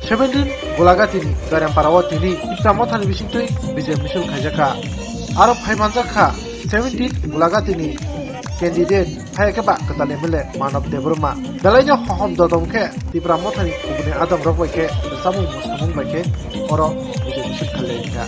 17 gulagatini garam parawatini ipramothani bisingtui bijay misul khaijaka aro phaimanjakha 17 gulagatini candidate hayakeba katale mile Manav Devrama dalainya hohom dodongke ipramothani kubune adam roboike samung mustamung baike oro bijay misul khalenka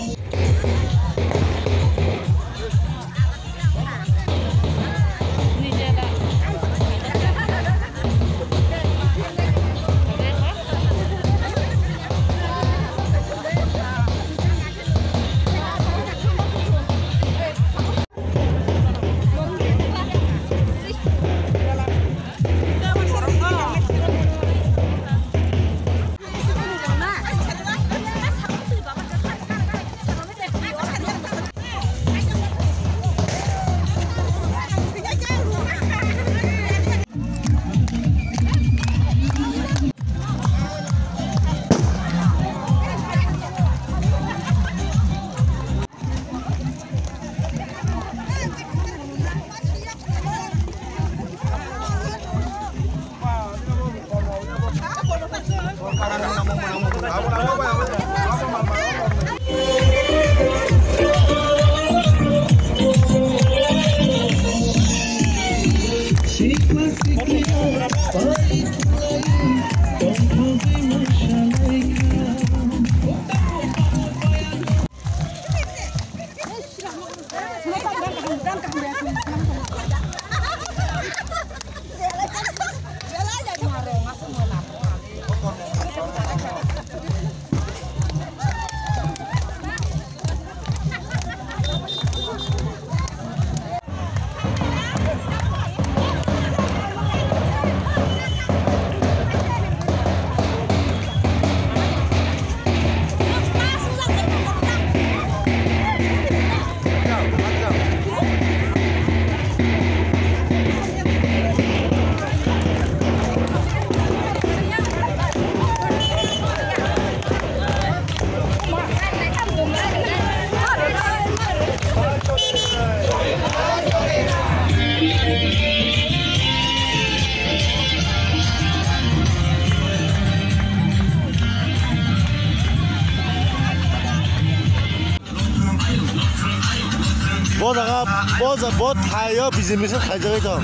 बहुत थायो बिजनेस खाइजों दं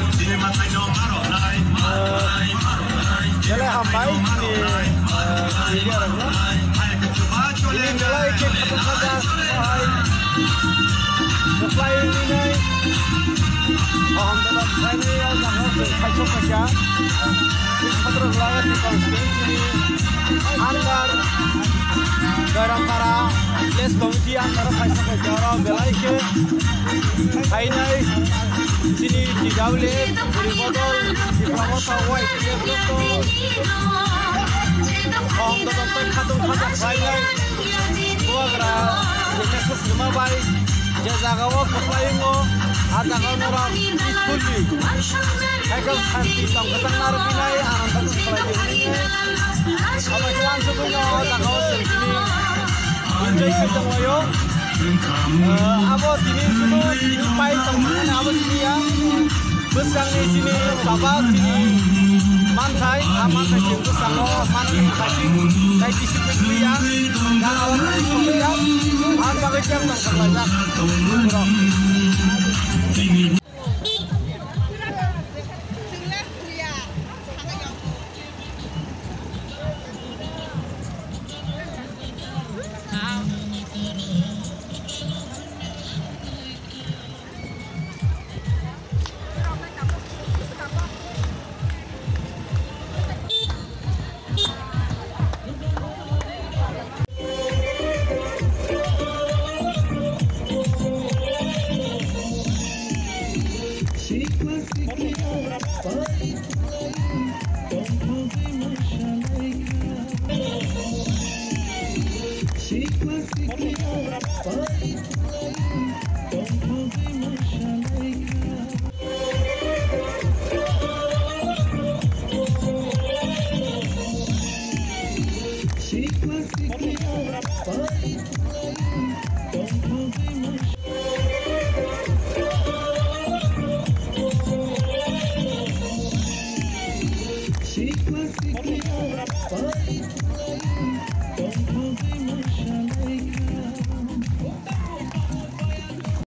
Jalan hambai ini dia orangnya. Ini jalan ke Kampung Kadas, supply ini. Om dalam ini yang jangan kacau kacau. Ini patron lain di konstitusi antar garam para les komiti antar kacau kacau orang belai ke. Ini sini di Daule, di Bodol, di Pramosa White, di Bloko. Om dalam Kampung Kadas lain. Gua kira jenis semua baik. Jazagawa kepaingo, adagawa orang iskulli. Hekel santi tong ketang narapinai, anantan sekolah ini. Apa kelan sepunya adagawa sini. Enjoy ketemu yo. Abo sini semua ini pai tong mana abo sini ya. Besang di sini sahabat sini. Mantai, aman kasih besango, mana kasih. Kayak disiplin ya. Dan awak disiplin ya. Apa kerja tong kerja. She was